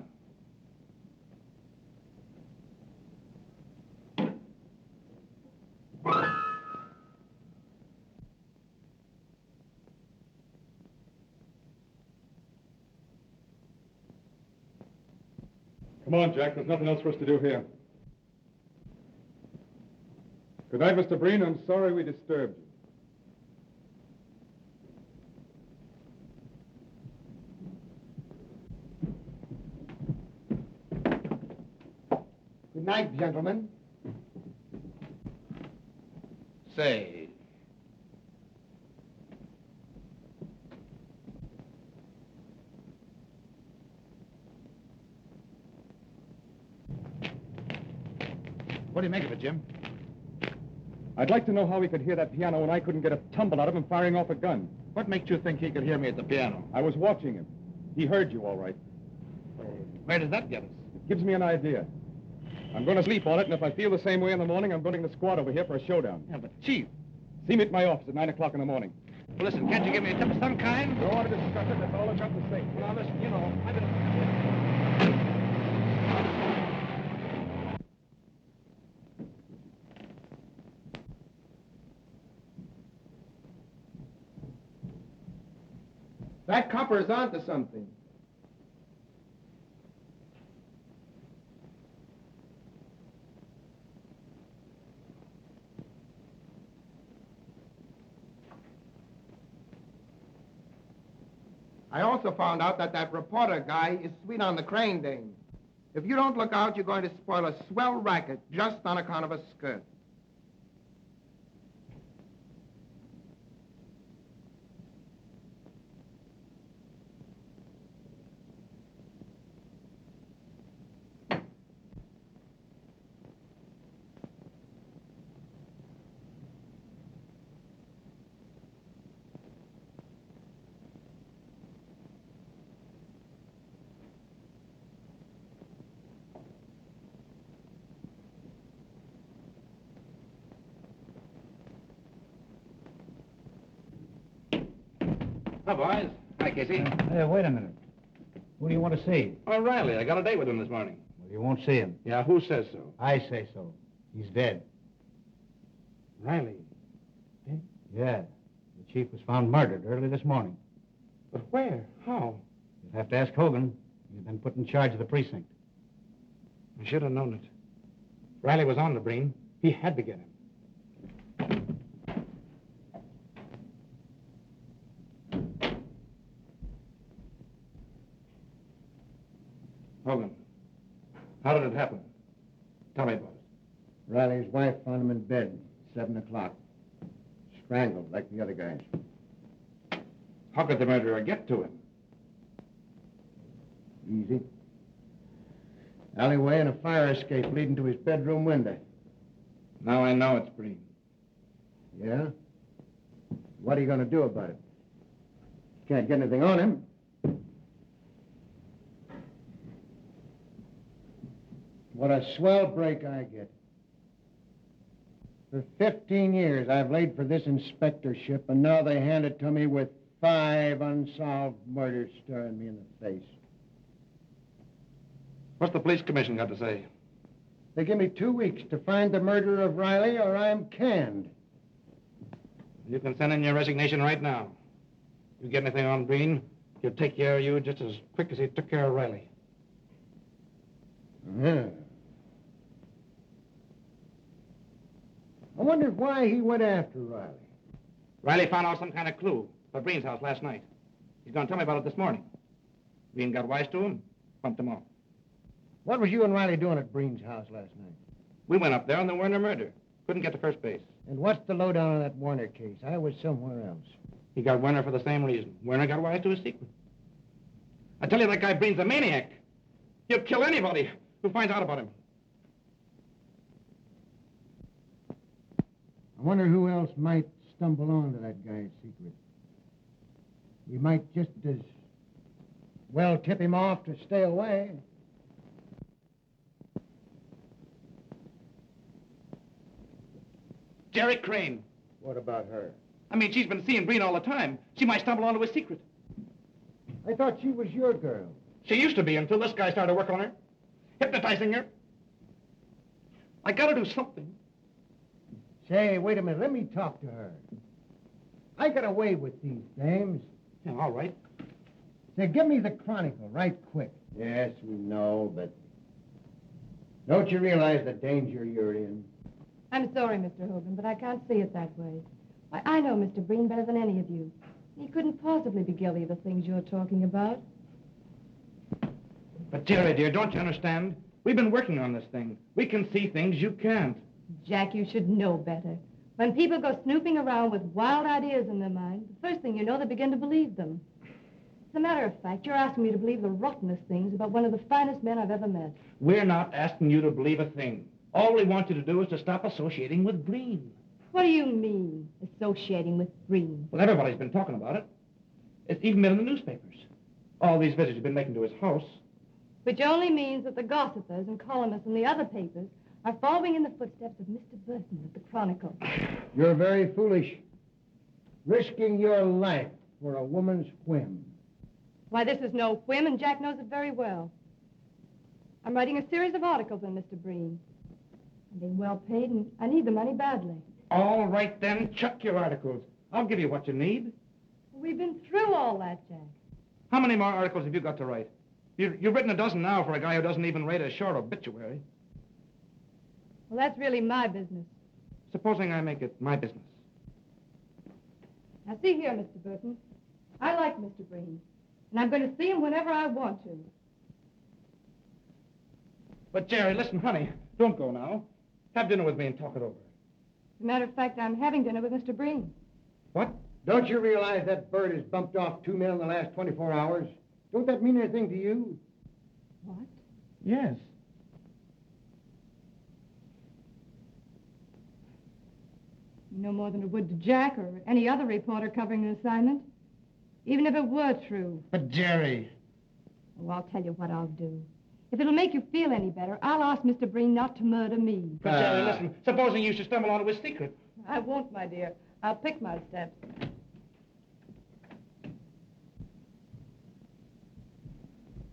[SPEAKER 2] Come on, Jack. There's nothing else for us to do here. Good night, Mr. Breen. I'm sorry we disturbed you.
[SPEAKER 3] Good night, gentlemen.
[SPEAKER 1] Say, what do you make of it, Jim?
[SPEAKER 2] I'd like to know how he could hear that piano when I couldn't get a tumble out of him firing off a gun.
[SPEAKER 1] What makes you think he could hear me at the piano?
[SPEAKER 2] I was watching him. He heard you all right.
[SPEAKER 1] Where does that get us?
[SPEAKER 2] It gives me an idea. I'm going to sleep on it, and if I feel the same way in the morning, I'm going to bring the squad over here for a showdown.
[SPEAKER 1] Yeah, but Chief.
[SPEAKER 2] See me at my office at 9 o'clock in the morning.
[SPEAKER 1] Well, listen, can't you give me a tip of some kind?
[SPEAKER 2] Don't want to discuss it. That's all I've got to say.
[SPEAKER 1] Well, listen, you know, I've been...
[SPEAKER 7] That copper's onto something. I also found out that reporter guy is sweet on the Crane dame. If you don't look out, you're going to spoil a swell racket just on account of a skirt.
[SPEAKER 1] Hi, boys. Hi, Casey.
[SPEAKER 11] Hey, wait a minute. Who do you want to see?
[SPEAKER 1] Oh, Riley. I got a date with him this morning.
[SPEAKER 11] Well, you won't see him.
[SPEAKER 1] Yeah, who says so?
[SPEAKER 11] I say so. He's dead.
[SPEAKER 1] Riley.
[SPEAKER 11] Yeah. The chief was found murdered early this morning.
[SPEAKER 1] But where? How?
[SPEAKER 11] You'll have to ask Hogan. He's been put in charge of the precinct.
[SPEAKER 1] I should have known it. Riley was on the Breen. He had to get him. Hogan, how did it happen? Tell me about it.
[SPEAKER 3] Riley's wife found him in bed, 7 o'clock. Strangled like the other guys.
[SPEAKER 1] How could the murderer get to him?
[SPEAKER 3] Easy. Alleyway and a fire escape leading to his bedroom window.
[SPEAKER 1] Now I know it's Breen.
[SPEAKER 3] Yeah? What are you going to do about it? Can't get anything on him. What a swell break I get. For 15 years, I've laid for this inspectorship, and now they hand it to me with 5 unsolved murders staring me in the face.
[SPEAKER 1] What's the police commission got to say?
[SPEAKER 3] They give me 2 weeks to find the murderer of Riley, or I'm canned.
[SPEAKER 1] You can send in your resignation right now. You get anything on Breen, he'll take care of you just as quick as he took care of Riley.
[SPEAKER 3] Yeah. I wonder why he went after Riley.
[SPEAKER 1] Riley found out some kind of clue at Breen's house last night. He's going to tell me about it this morning. Breen got wise to him, pumped him off.
[SPEAKER 3] What was you and Riley doing at Breen's house last night?
[SPEAKER 1] We went up there on the Werner murder. Couldn't get to first base.
[SPEAKER 3] And what's the lowdown on that Warner case? I was somewhere else.
[SPEAKER 1] He got Werner for the same reason. Werner got wise to his secret. I tell you, that guy Breen's a maniac. He'll kill anybody who finds out about him.
[SPEAKER 3] I wonder who else might stumble on to that guy's secret. We might just as well tip him off to stay away.
[SPEAKER 1] Jerry Crane.
[SPEAKER 3] What about her?
[SPEAKER 1] I mean, she's been seeing Breen all the time. She might stumble onto his secret.
[SPEAKER 3] I thought she was your girl.
[SPEAKER 1] She used to be until this guy started working on her, hypnotizing her. I gotta do something.
[SPEAKER 3] Say, wait a minute. Let me talk to her. I got away with these dames.
[SPEAKER 1] Yeah, all right.
[SPEAKER 3] Say, give me the Chronicle right quick. Yes, we know, but don't you realize the danger you're in?
[SPEAKER 5] I'm sorry, Mr. Hogan, but I can't see it that way. Why, I know Mr. Breen better than any of you. He couldn't possibly be guilty of the things you're talking about.
[SPEAKER 1] But, Jerry, dear, don't you understand? We've been working on this thing. We can see things you can't.
[SPEAKER 5] Jack, you should know better. When people go snooping around with wild ideas in their mind, the first thing you know, they begin to believe them. As a matter of fact, you're asking me to believe the rottenest things about one of the finest men I've ever met.
[SPEAKER 1] We're not asking you to believe a thing. All we want you to do is to stop associating with Breen.
[SPEAKER 5] What do you mean, associating with Breen?
[SPEAKER 1] Well, everybody's been talking about it. It's even been in the newspapers. All these visits you've been making to his house.
[SPEAKER 5] Which only means that the gossipers and columnists in the other papers are following in the footsteps of Mr. Burton of the Chronicle.
[SPEAKER 3] You're very foolish. Risking your life for a woman's whim.
[SPEAKER 5] Why, this is no whim, and Jack knows it very well. I'm writing a series of articles on Mr. Breen. I'm being well paid, and I need the money badly.
[SPEAKER 1] All right, then, chuck your articles. I'll give you what you need.
[SPEAKER 5] We've been through all that, Jack.
[SPEAKER 1] How many more articles have you got to write? You've written a dozen now for a guy who doesn't even write a short obituary.
[SPEAKER 5] Well, that's really my business.
[SPEAKER 1] Supposing I make it my business.
[SPEAKER 5] Now, see here, Mr. Burton. I like Mr. Breen, and I'm going to see him whenever I want to.
[SPEAKER 1] But, Jerry, listen, honey, don't go now. Have dinner with me and talk it over.
[SPEAKER 5] As a matter of fact, I'm having dinner with Mr. Breen.
[SPEAKER 1] What?
[SPEAKER 3] Don't you realize that bird has bumped off 2 men in the last 24 hours? Don't that mean anything to you?
[SPEAKER 5] What?
[SPEAKER 1] Yes.
[SPEAKER 5] No more than it would to Jack or any other reporter covering an assignment. Even if it were true.
[SPEAKER 1] But, Jerry...
[SPEAKER 5] Oh, I'll tell you what I'll do. If it'll make you feel any better, I'll ask Mr. Breen not to murder me.
[SPEAKER 1] But, Jerry, listen, supposing you should stumble onto his secret.
[SPEAKER 5] I won't, my dear. I'll pick my steps.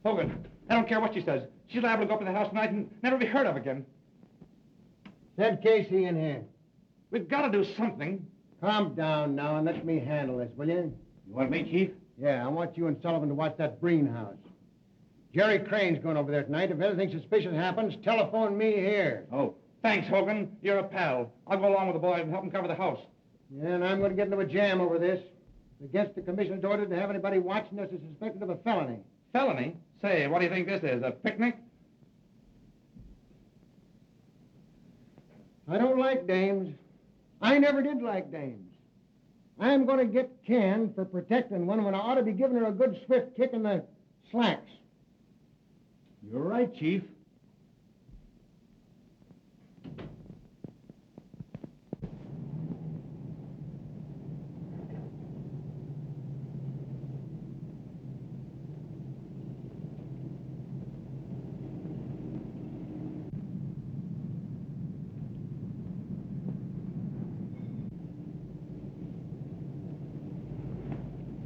[SPEAKER 2] Hogan, I don't care what she says. She's liable to go up in the house tonight and never be heard of again.
[SPEAKER 3] Send Casey in here.
[SPEAKER 2] We've got to do something.
[SPEAKER 3] Calm down now and let me handle this, will you?
[SPEAKER 11] You want me, Chief?
[SPEAKER 3] Yeah, I want you and Sullivan to watch that Breen house. Jerry Crane's going over there tonight. If anything suspicious happens, telephone me here.
[SPEAKER 2] Oh, thanks, Hogan. You're a pal. I'll go along with the boys and help them cover the house.
[SPEAKER 3] Yeah, and I'm going to get into a jam over this. It's against the commissioner's order to have anybody watching us as suspected of a felony.
[SPEAKER 2] Felony? Say, what do you think this is, a picnic?
[SPEAKER 3] I don't like dames. I never did like dames. I'm going to get canned for protecting one when I ought to be giving her a good swift kick in the slacks.
[SPEAKER 11] You're right, Chief.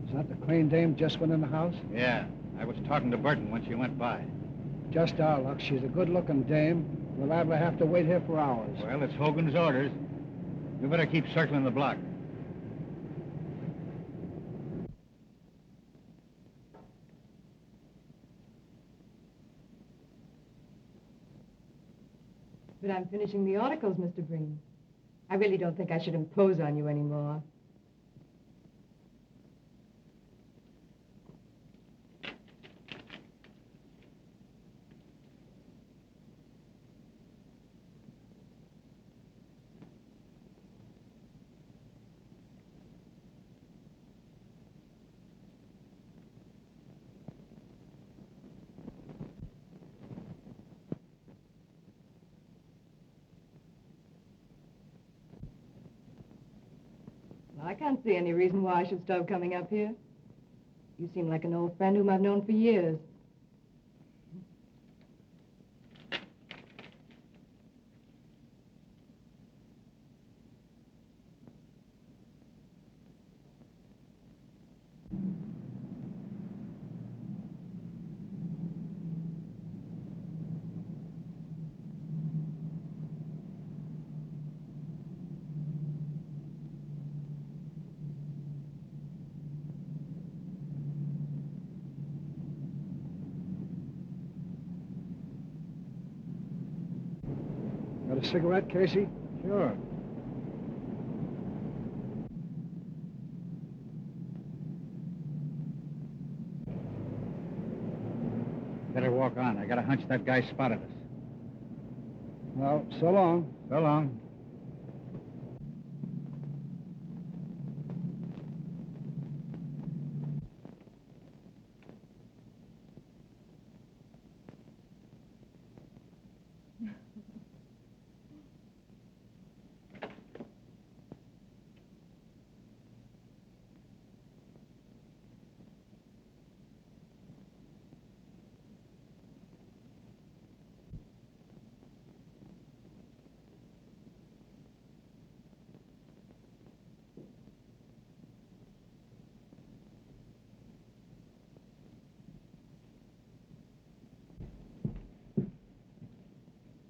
[SPEAKER 3] Is that the Crane dame just went in the house?
[SPEAKER 11] Yeah, I was talking to Burton when she went by.
[SPEAKER 3] Just our luck. She's a good-looking dame. We're liable to have to wait here for hours.
[SPEAKER 11] Well, it's Hogan's orders. We better keep circling the block.
[SPEAKER 5] But I'm finishing the articles, Mr. Breen. I really don't think I should impose on you anymore. I can't see any reason why I should stop coming up here. You seem like an old friend whom I've known for years.
[SPEAKER 3] Got a cigarette, Casey?
[SPEAKER 11] Sure. Better walk on. I got a hunch that guy spotted us.
[SPEAKER 3] Well, so long.
[SPEAKER 11] So long.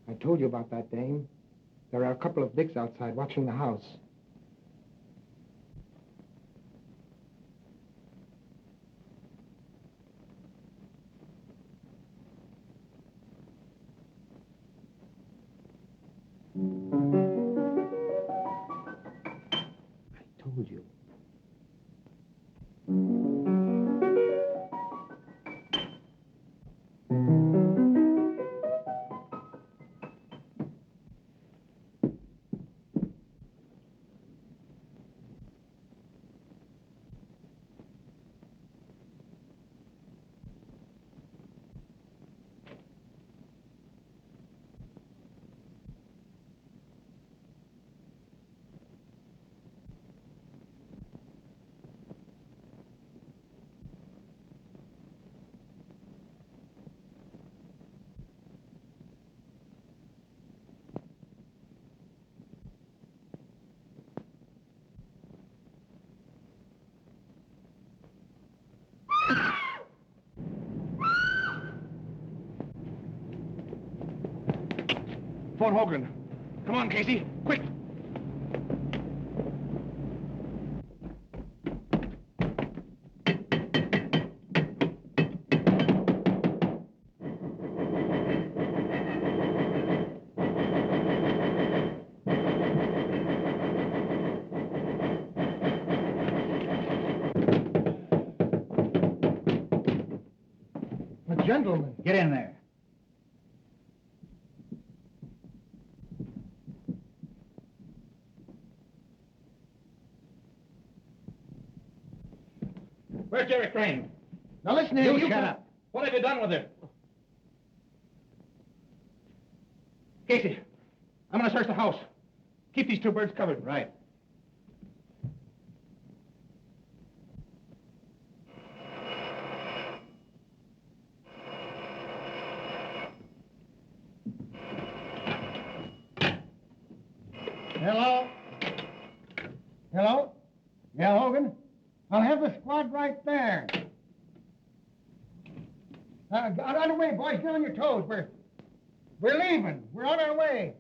[SPEAKER 7] I told you about that dame. There are a couple of dicks outside watching the house. I told you.
[SPEAKER 1] Phone Hogan. Come on, Casey. Quick.
[SPEAKER 3] Gentlemen.
[SPEAKER 11] Get in there.
[SPEAKER 1] Where's Jerry Crane?
[SPEAKER 3] Now listen here,
[SPEAKER 11] You shut up.
[SPEAKER 1] What have you done with her? Casey, I'm going to search the house. Keep these two birds covered.
[SPEAKER 11] Right.
[SPEAKER 3] Hello? Hello? Yeah, Hogan? I'll have the squad right there. Get on the way, boys. Get on your toes. We're leaving. We're on our way.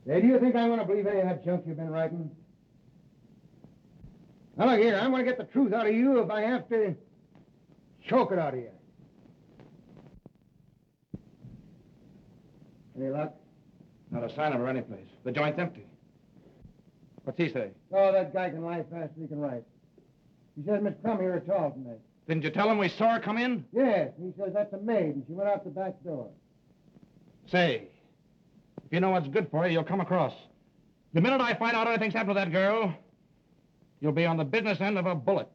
[SPEAKER 3] Hey, do you think I'm going to believe any of that junk you've been writing? Now, look here, I'm going to get the truth out of you if I have to choke it out of you. Any luck?
[SPEAKER 1] Not a sign of her anyplace. The joint's empty. What's he say?
[SPEAKER 3] Oh, that guy can lie fast as he can write. He says Miss Crumb here at all tonight.
[SPEAKER 1] Didn't you tell him we saw her come in?
[SPEAKER 3] Yes, he says that's a maid, and she went out the back door.
[SPEAKER 1] Say, if you know what's good for you, you'll come across. The minute I find out anything's happened to that girl, you'll be on the business end of a bullet.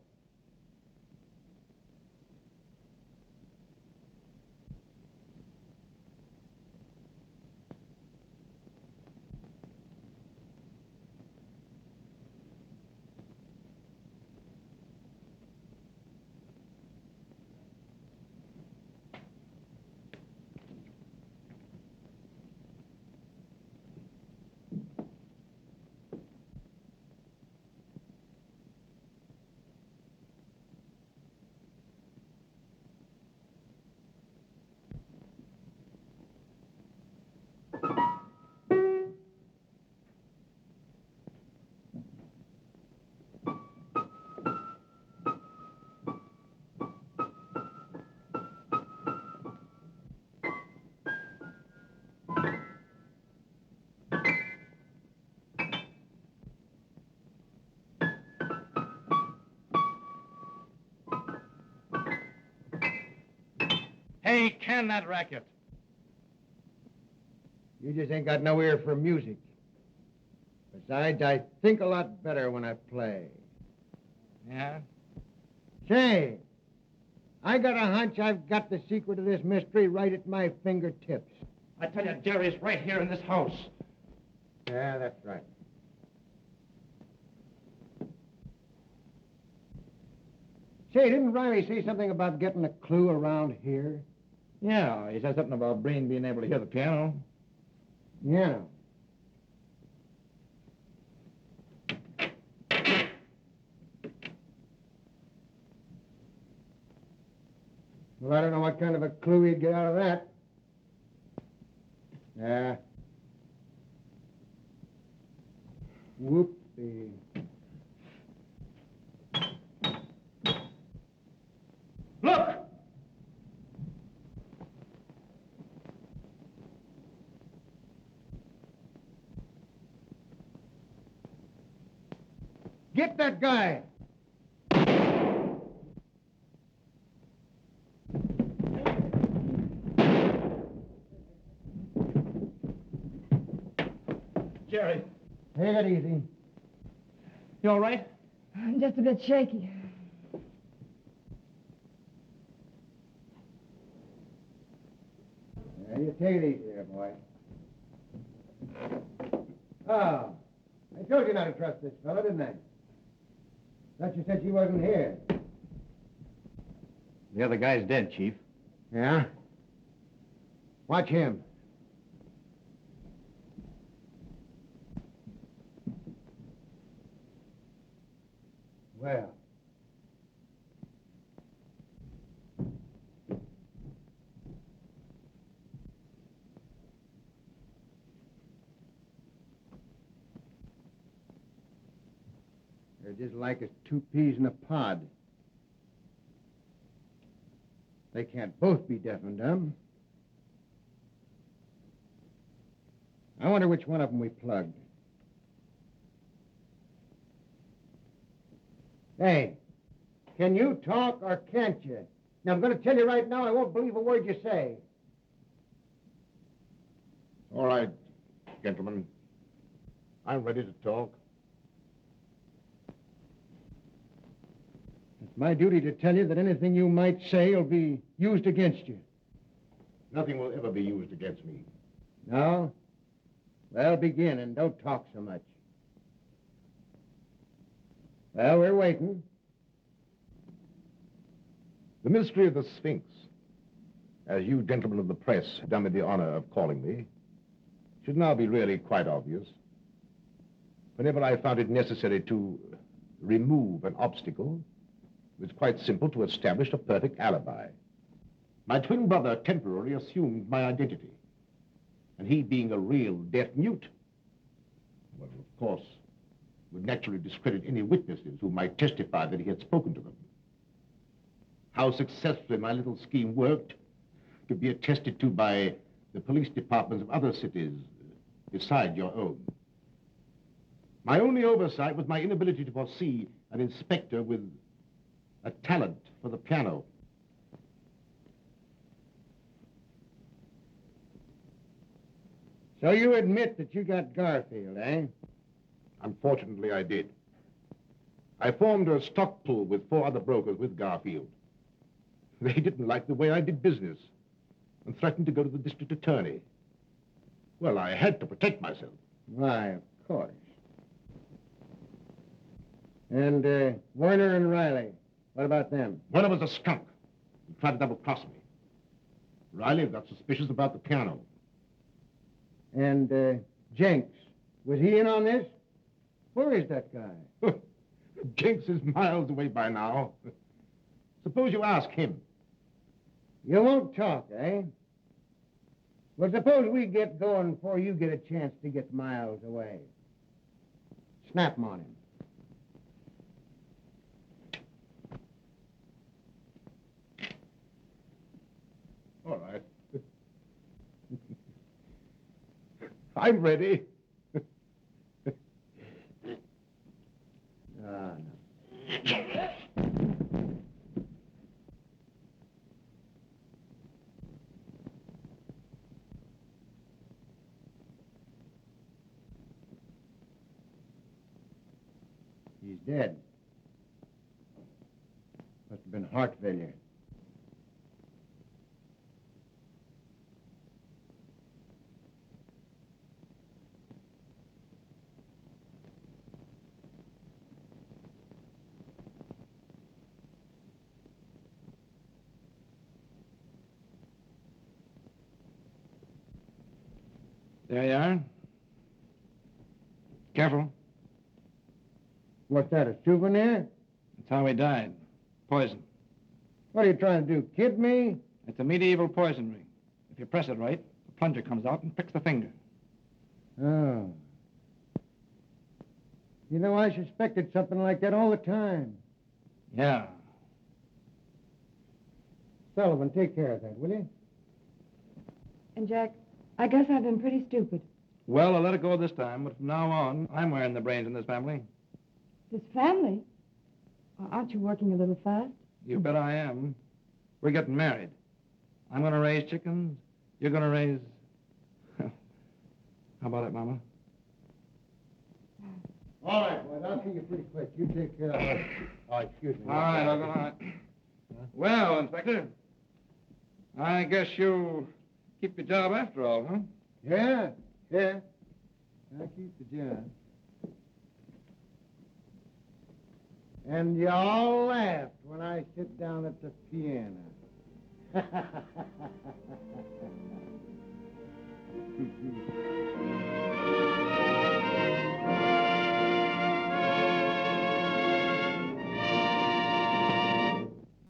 [SPEAKER 1] Hey, can that racket.
[SPEAKER 3] You just ain't got no ear for music. Besides, I think a lot better when I play.
[SPEAKER 1] Yeah?
[SPEAKER 3] Say, I got a hunch I've got the secret of this mystery right at my fingertips.
[SPEAKER 1] I tell you, Jerry's right here in this house.
[SPEAKER 3] Yeah, that's right. Say, didn't Riley say something about getting a clue around here?
[SPEAKER 1] Yeah, he said something about Breen being able to hear the piano.
[SPEAKER 3] Yeah. Well, I don't know what kind of a clue he'd get out of that. Yeah. Whoopsie.
[SPEAKER 1] Look!
[SPEAKER 3] Get that guy!
[SPEAKER 1] Jerry.
[SPEAKER 3] Take it easy.
[SPEAKER 1] You all right?
[SPEAKER 5] I'm just a bit shaky.
[SPEAKER 3] Yeah, you take it easy there, boy. Oh, I told you not to trust this fella, didn't I? Thought you said she wasn't here.
[SPEAKER 11] The other guy's dead, Chief.
[SPEAKER 3] Yeah? Watch him. Well. They're just like as two peas in a pod. They can't both be deaf and dumb. I wonder which one of them we plugged. Hey, can you talk or can't you? Now, I'm going to tell you right now, I won't believe a word you say.
[SPEAKER 9] All right, gentlemen. I'm ready to talk.
[SPEAKER 3] It's my duty to tell you that anything you might say will be used against you.
[SPEAKER 9] Nothing will ever be used against me.
[SPEAKER 3] No? Well, begin, and don't talk so much. Well, we're waiting.
[SPEAKER 9] The mystery of the Sphinx, as you gentlemen of the press have done me the honor of calling me, should now be really quite obvious. Whenever I found it necessary to remove an obstacle, it was quite simple to establish a perfect alibi. My twin brother temporarily assumed my identity, and he being a real deaf mute, well, of course, would naturally discredit any witnesses who might testify that he had spoken to them. How successfully my little scheme worked could be attested to by the police departments of other cities beside your own. My only oversight was my inability to foresee an inspector with a talent for the piano.
[SPEAKER 3] So you admit that you got Garfield, eh?
[SPEAKER 9] Unfortunately, I did. I formed a stock pool with 4 other brokers with Garfield. They didn't like the way I did business and threatened to go to the district attorney. Well, I had to protect myself.
[SPEAKER 3] Why, of course. And Werner and Riley, what about them?
[SPEAKER 9] Werner was a skunk. He tried to double-cross me. Riley got suspicious about the piano.
[SPEAKER 3] And Jenks, was he in on this? Where is that guy?
[SPEAKER 9] Jenks is miles away by now. Suppose you ask him.
[SPEAKER 3] You won't talk, eh? Well, suppose we get going before you get a chance to get miles away. Snap 'em on him.
[SPEAKER 9] All right. I'm ready.
[SPEAKER 3] No. He's dead. Must have been heart failure.
[SPEAKER 1] There you are. Careful.
[SPEAKER 3] What's that, a souvenir?
[SPEAKER 1] That's how he died. Poison.
[SPEAKER 3] What are you trying to do, kid me?
[SPEAKER 1] It's a medieval poison ring. If you press it right, the plunger comes out and pricks the finger.
[SPEAKER 3] Oh. You know, I suspected something like that all the time.
[SPEAKER 1] Yeah.
[SPEAKER 3] Sullivan, take care of that, will you?
[SPEAKER 5] And, Jack, I guess I've been pretty stupid.
[SPEAKER 1] Well, I'll let it go this time, but from now on, I'm wearing the brains in this family.
[SPEAKER 5] This family? Aren't you working a little fast?
[SPEAKER 1] You bet I am. We're getting married. I'm going to raise chickens. You're going to raise... How about it, Mama?
[SPEAKER 3] All right, boys, I'll see you pretty quick. You take care of it. Oh, excuse me.
[SPEAKER 1] All right, all right. Well, Inspector, I guess you'll keep your job after all, huh?
[SPEAKER 3] Yeah. I'll keep the job. And you all laughed when I sit down at the piano.